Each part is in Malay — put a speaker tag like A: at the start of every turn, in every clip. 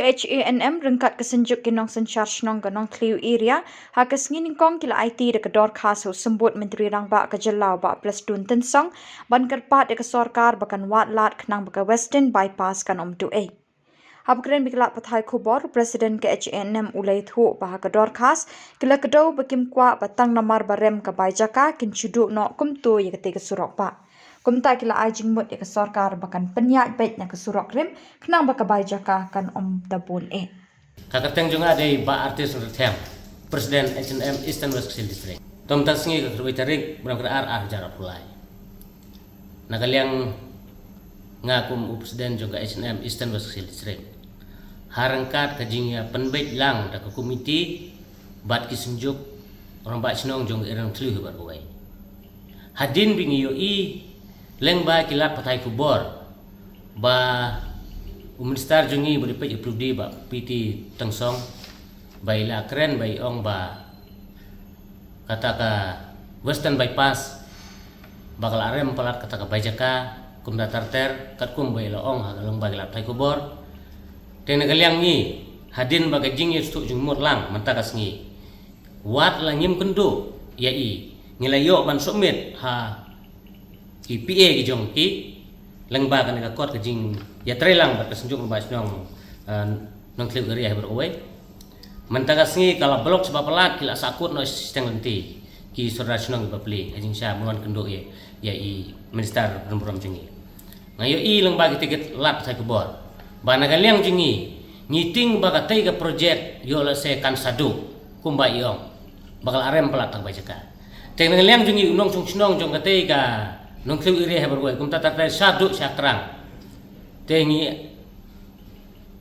A: HANM rengkat kesenjuk kinong sencar shnong ganong tliu area hakas nginingkong kila IT de kedor kaso sembut Menteri Rangba kejelau ba plus dun tensong ban kerpat de kesorkar bakan wat lat kenang baka Western bypass kan tu Habkren bikla pathai khubor Presiden ke HANM ulai thu bah kedor khas kila kedau bakim kwa batang namar barem ka baijaka kin chudu no kumtu ye kete kesurok pa kumta kila ajing mut ya kesorkar bakan penyak baik na kesurok rem kenang baka baijaka kan tabun
B: Kakateng juga ada ba artis tertem Presiden HNM Eastern West Kecil District. Tom tasngi ke kerja tarik benar-benar jarak pulai. Nakaliang ngakum Presiden juga HNM Eastern West Kecil District. Harangkat kajingnya penbait lang da komiti bat kisenjuk orang ba senong jong erang telu hebat buai. Hadin bingi yo leng ba kilat patai kubor ba Minister jungi beri pej prudi ba PT tengsong bai la keren bai ong ba kata ka Western bypass bakal arem palat kata ka bajaka kum datar ter kat kum bai la ong ha long ba kilat patai kubor ten galiang ni hadin ba gajing stu jung mur lang mantakas ngi wat la ngim kendu ya ngilayo ban somit ha ki PA ki jong ki lengba kan ka kot kajing ya trelang bat kesenjuk membahas nong klip area berowai mentagas ngi kalau blok sebab pelat kila sakut no sistem nanti ki saudara senong bapli kajing sya muan kendo ya minister program jengi ngayo lengba kita lat sai kubor bana galiang jengi ngiting baga tai ka project yo la se kan sadu kumba iong bakal arem pelat tang bajaka teng galiang jengi nong senong jong ka tai ka nong klip area berowai kum tatar sadu syakrang tengi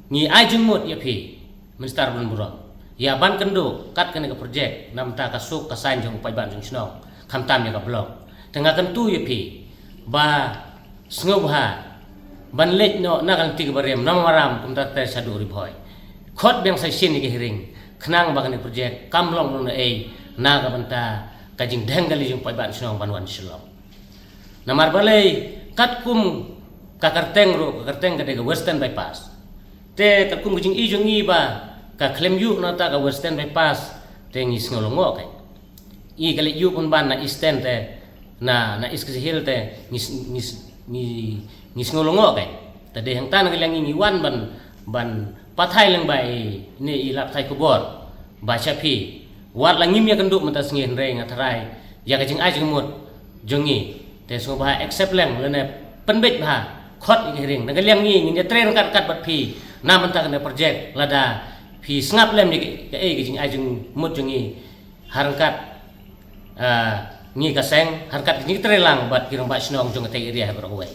B: ni ajung mut ya pi minister buro ya ban kendo kat kene ke project nam ta kasuk ka sain jong pai ban jong snong kham tam ya ka blok tengah kentu ya pi ba sngob ha ban lek no na kan ti barem nam maram kum ta te sadu riboy khot beng sai sin ni ke hiring khnang ba kene project kamlong no na ka banta kajing denggali jong pai ban snong ban wan silom namar balai kat kum kakarteng ka de Western bypass te ka kum jing ijong ba ka klem yu na ta ka Western bypass te ngi ngolongo kai kali yu pun ban na Eastern te na iskihil te ngi ngolongo kai tade hang tan galang ngi wan ban pathai lang bai ni ilap thai kubor ba chapi wat langim ya kenduk mata sngin re ngatarai ya ka jing ajing mut jongi te so ba accept lang lene penbet ba khot hiring nagaliang ni train kat bat phi na manta kana project lada phi snap lem ni ke jing ajung mut jungi harangkat ni kaseng harkat ni train lang bat kirang ba snong jong te area berowai